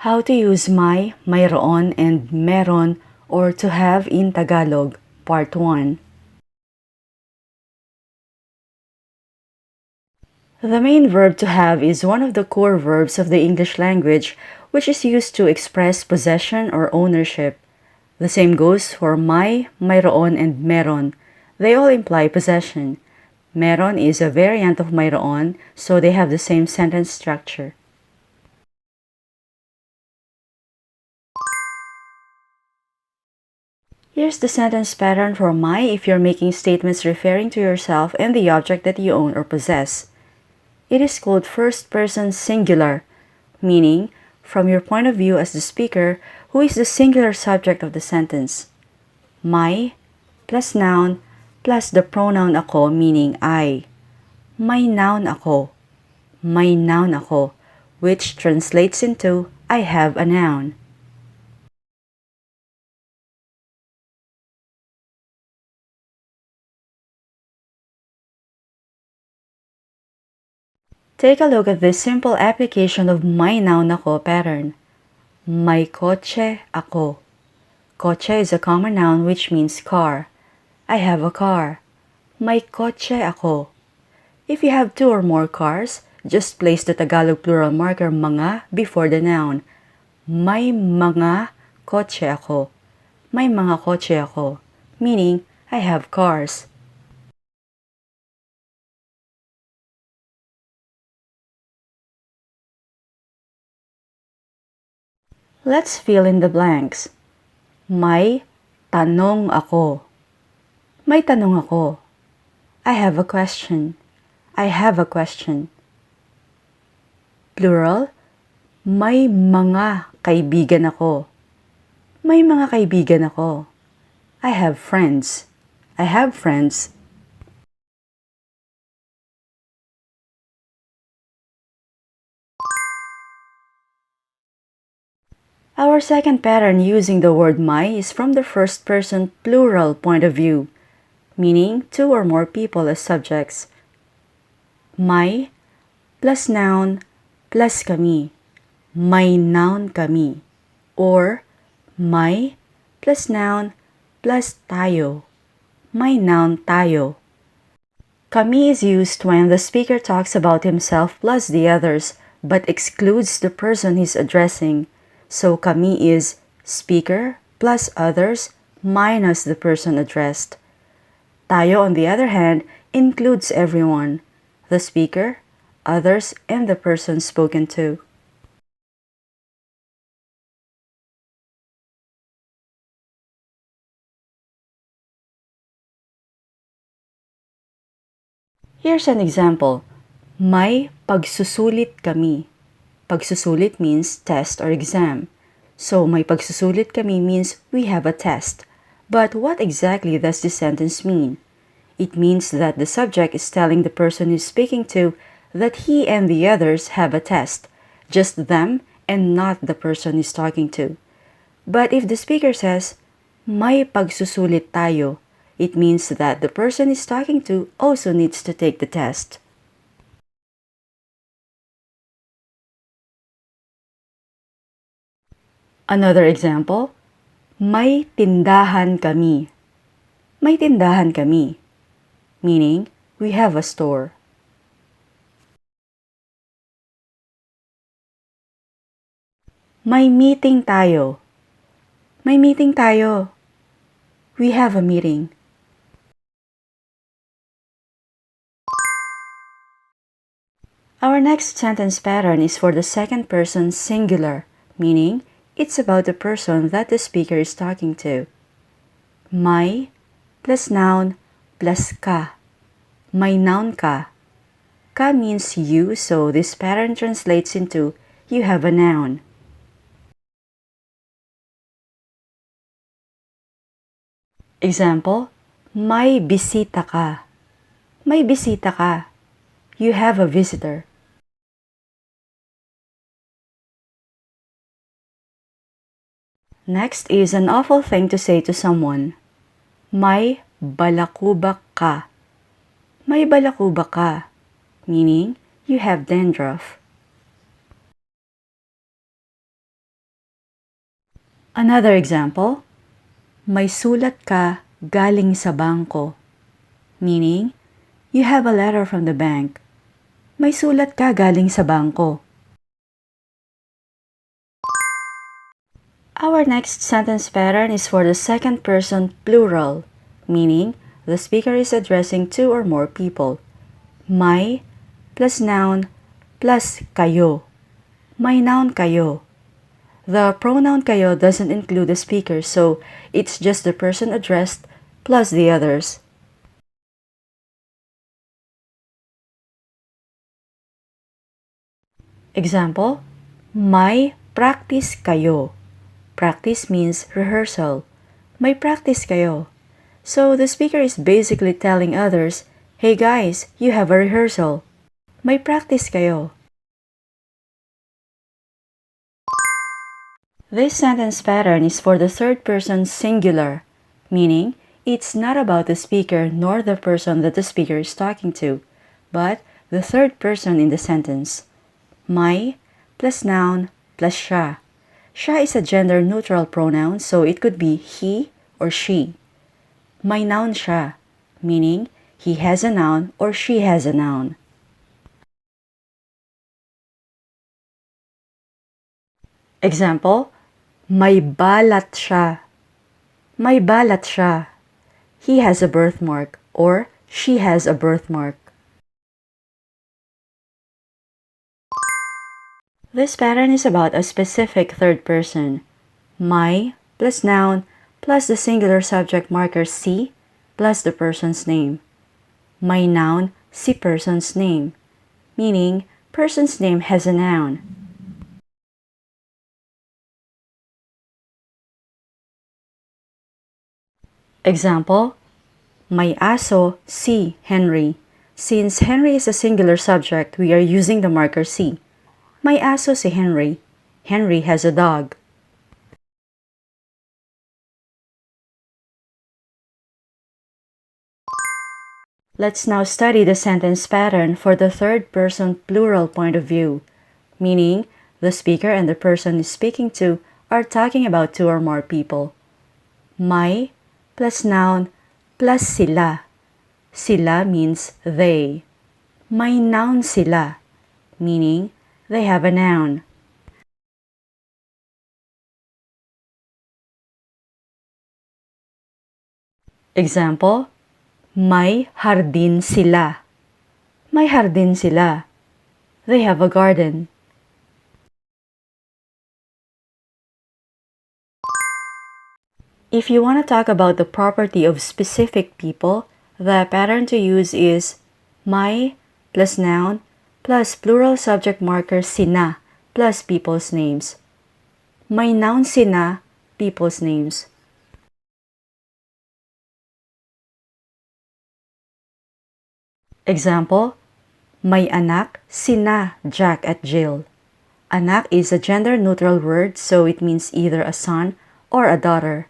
How to use may, mayroon, and meron or to have in Tagalog, Part 1. The main verb to have is one of the core verbs of the English language, which is used to express possession or ownership. The same goes for may, mayroon, and meron. They all imply possession. Meron is a variant of mayroon, so they have the same sentence structure. Here's the sentence pattern for may if you're making statements referring to yourself and the object that you own or possess. It is called first person singular, meaning from your point of view as the speaker, who is the singular subject of the sentence. May plus noun plus the pronoun ako, meaning I. May noun ako. May noun ako, which translates into I have a noun. Take a look at this simple application of may noun ako pattern. May kotse ako. Kotse is a common noun which means car. I have a car. May kotse ako. If you have two or more cars, just place the Tagalog plural marker mga before the noun. May mga kotse ako. May mga kotse ako, meaning I have cars. Let's fill in the blanks. May tanong ako. May tanong ako. I have a question. I have a question. Plural, may mga kaibigan ako. May mga kaibigan ako. I have friends. I have friends. Our second pattern using the word may is from the first person plural point of view, meaning two or more people as subjects. May plus noun plus kami. May noun kami. Or may plus noun plus tayo. May noun tayo. Kami is used when the speaker talks about himself plus the others, but excludes the person he's addressing. So kami is speaker plus others minus the person addressed. Tayo, on the other hand, includes everyone, the speaker, others, and the person spoken to. Here's an example. May pagsusulit kami. Pagsusulit means test or exam. So may pagsusulit kami means we have a test. But what exactly does this sentence mean? It means that the subject is telling the person he's speaking to that he and the others have a test, just them and not the person he's talking to. But if the speaker says, may pagsusulit tayo, it means that the person he's talking to also needs to take the test. Another example, may tindahan kami. May tindahan kami, meaning we have a store. May meeting tayo. May meeting tayo. We have a meeting. Our next sentence pattern is for the second person singular, meaning it's about the person that the speaker is talking to. May plus noun plus ka. May noun ka. Ka means you, so this pattern translates into you have a noun. Example, may bisita ka. May bisita ka. You have a visitor. Next is an awful thing to say to someone. May balakubak ka. May balakubak ka, meaning you have dandruff. Another example, may sulat ka galing sa bangko. Meaning, you have a letter from the bank. May sulat ka galing sa bangko. Our next sentence pattern is for the second person plural, meaning the speaker is addressing two or more people. May plus noun plus kayo. May noun kayo. The pronoun kayo doesn't include the speaker, so it's just the person addressed plus the others. Example, may practice kayo. Practice means rehearsal. May practice kayo. So the speaker is basically telling others, hey guys, you have a rehearsal. May practice kayo. This sentence pattern is for the third person singular, meaning it's not about the speaker nor the person that the speaker is talking to, but the third person in the sentence. May plus noun plus siya. Siya is a gender-neutral pronoun, so it could be he or she. May noun siya, meaning he has a noun or she has a noun. Example, may balat siya. May balat siya. He has a birthmark or she has a birthmark. This pattern is about a specific third person. May plus noun plus the singular subject marker si plus the person's name. May noun si person's name, meaning person's name has a noun. Example, may aso si Henry. Since Henry is a singular subject, we are using the marker si. May aso si Henry. Henry has a dog. Let's now study the sentence pattern for the third person plural point of view, meaning the speaker and the person is speaking to are talking about two or more people. May plus noun plus sila. Sila means they. May noun sila, meaning they have a noun. Example, may hardin sila. May hardin sila. They have a garden. If you want to talk about the property of specific people, the pattern to use is may plus noun plus plural subject marker sina plus people's names. May noun sina, people's names. Example, may anak sina Jack at Jill. Anak is a gender-neutral word, so it means either a son or a daughter.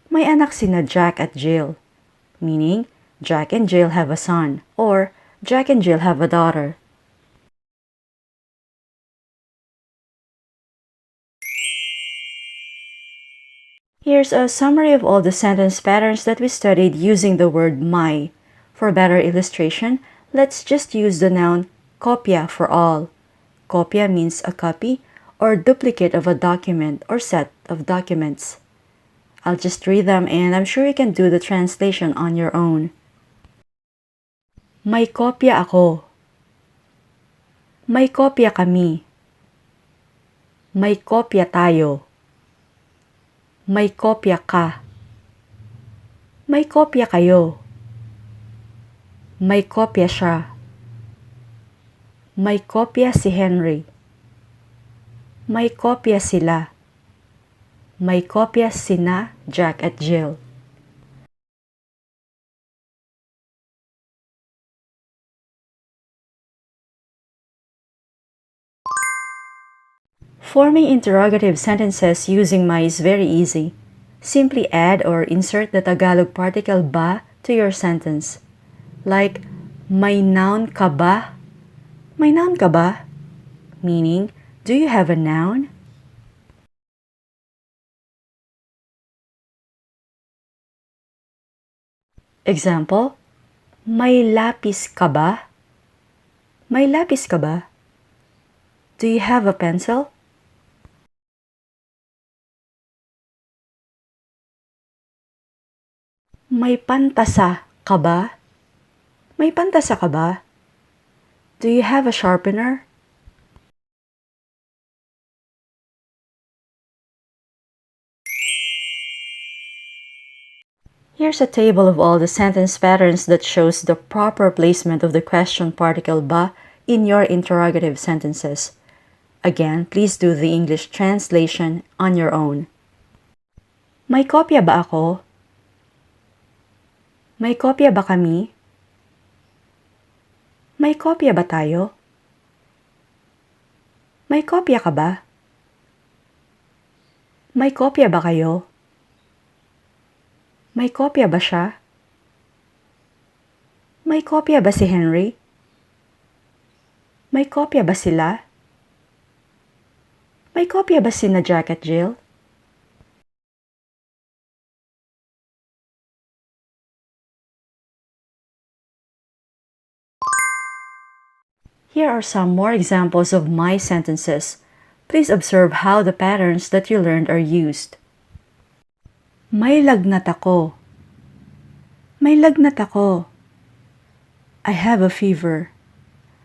May anak sina Jack at Jill, meaning Jack and Jill have a son, or Jack and Jill have a daughter. Here's a summary of all the sentence patterns that we studied using the word may. For better illustration, let's just use the noun kopya for all. Kopya means a copy or duplicate of a document or set of documents. I'll just read them and I'm sure you can do the translation on your own. May kopya ako. May kopya kami. May kopya tayo. May kopya ka. May kopya kayo. May kopya siya. May kopya si Henry. May kopya sila. May kopya sina Jack at Jill. Forming interrogative sentences using may is very easy. Simply add or insert the Tagalog particle ba to your sentence. Like, may noun ka ba? May noun ka ba? Meaning, do you have a noun? Example, may lapis ka ba? May lapis ka ba? Do you have a pencil? May pantasa ka ba? May pantasa ka ba? Do you have a sharpener? Here's a table of all the sentence patterns that shows the proper placement of the question particle ba in your interrogative sentences. Again, please do the English translation on your own. May kopya ba ako? May kopya ba kami? May kopya ba tayo? May kopya ka ba? May kopya ba kayo? May kopya ba siya? May kopya ba si Henry? May kopya ba sila? May kopya ba sina Jack at Jill? Here are some more examples of my sentences. Please observe how the patterns that you learned are used. May lagnat ako. May lagnat ako. I have a fever.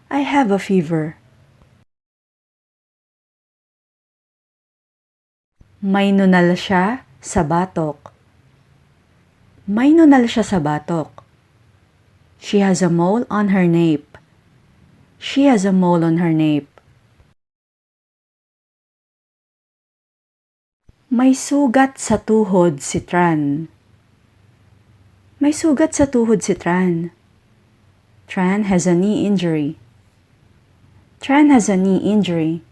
I have a fever. May nunal siya sa batok. May nunal siya sa batok. She has a mole on her nape. She has a mole on her nape. May sugat sa tuhod si Tran. May sugat sa tuhod si Tran. Tran has a knee injury. Tran has a knee injury.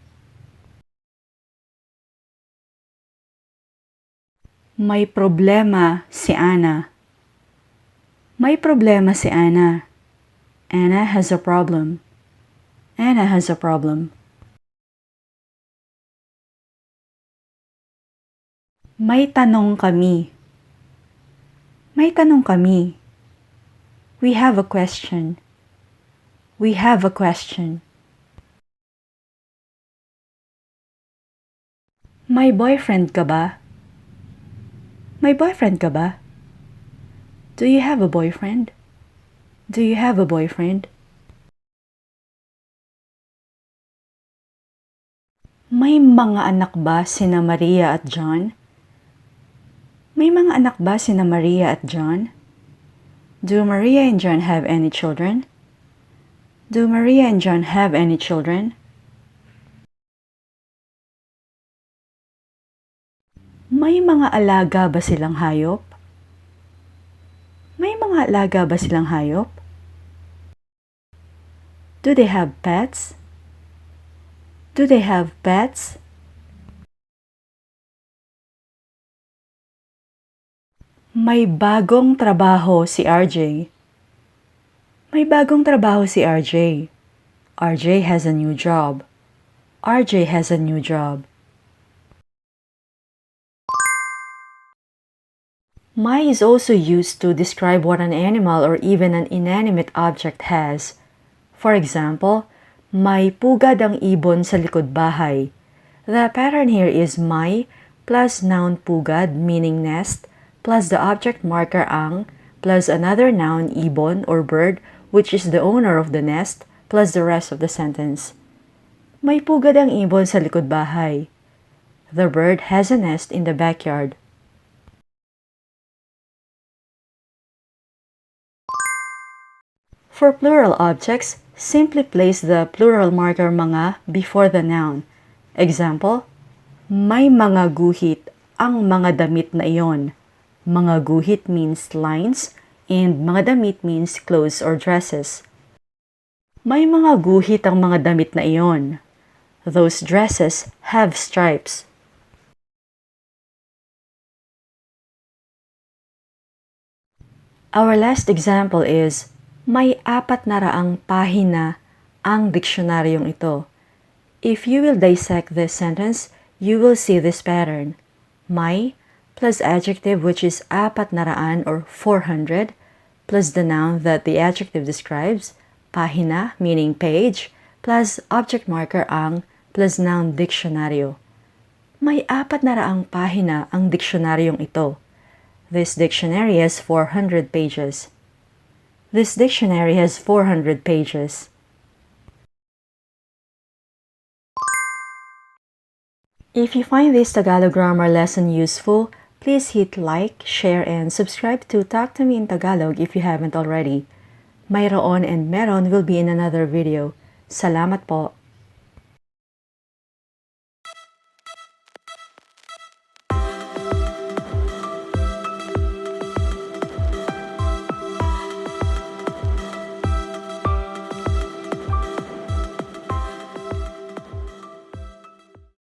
May problema si Ana. May problema si Ana. Anna has a problem. Anna has a problem. May tanong kami. May tanong kami. We have a question. We have a question. May boyfriend ka ba? May boyfriend ka ba? Do you have a boyfriend? Do you have a boyfriend? May mga anak ba sina Maria at John? May mga anak ba sina Maria at John? Do Maria and John have any children? Do Maria and John have any children? May mga alaga ba silang hayop? May mga alaga ba silang hayop? Do they have pets? Do they have pets? May bagong trabaho si RJ. May bagong trabaho si RJ. RJ has a new job. RJ has a new job. May is also used to describe what an animal or even an inanimate object has. For example, may pugad ang ibon sa likod bahay. The pattern here is may plus noun pugad meaning nest plus the object marker ang plus another noun ibon or bird which is the owner of the nest plus the rest of the sentence. May pugad ang ibon sa likod bahay. The bird has a nest in the backyard. For plural objects, simply place the plural marker mga before the noun. Example, may mga guhit ang mga damit na iyon. Mga guhit means lines and mga damit means clothes or dresses. May mga guhit ang mga damit na iyon. Those dresses have stripes. Our last example is, may 400 pahina ang diksyonaryong ito. If you will dissect this sentence, you will see this pattern. May plus adjective which is 400 or 400 plus the noun that the adjective describes, pahina meaning page, plus object marker ang, plus noun diksyonaryo. May 400 pahina ang diksyonaryong ito. This dictionary has 400 pages. This dictionary has 400 pages. If you find this Tagalog grammar lesson useful, please hit like, share, and subscribe to Talk to Me in Tagalog if you haven't already. Mayroon and meron will be in another video. Salamat po!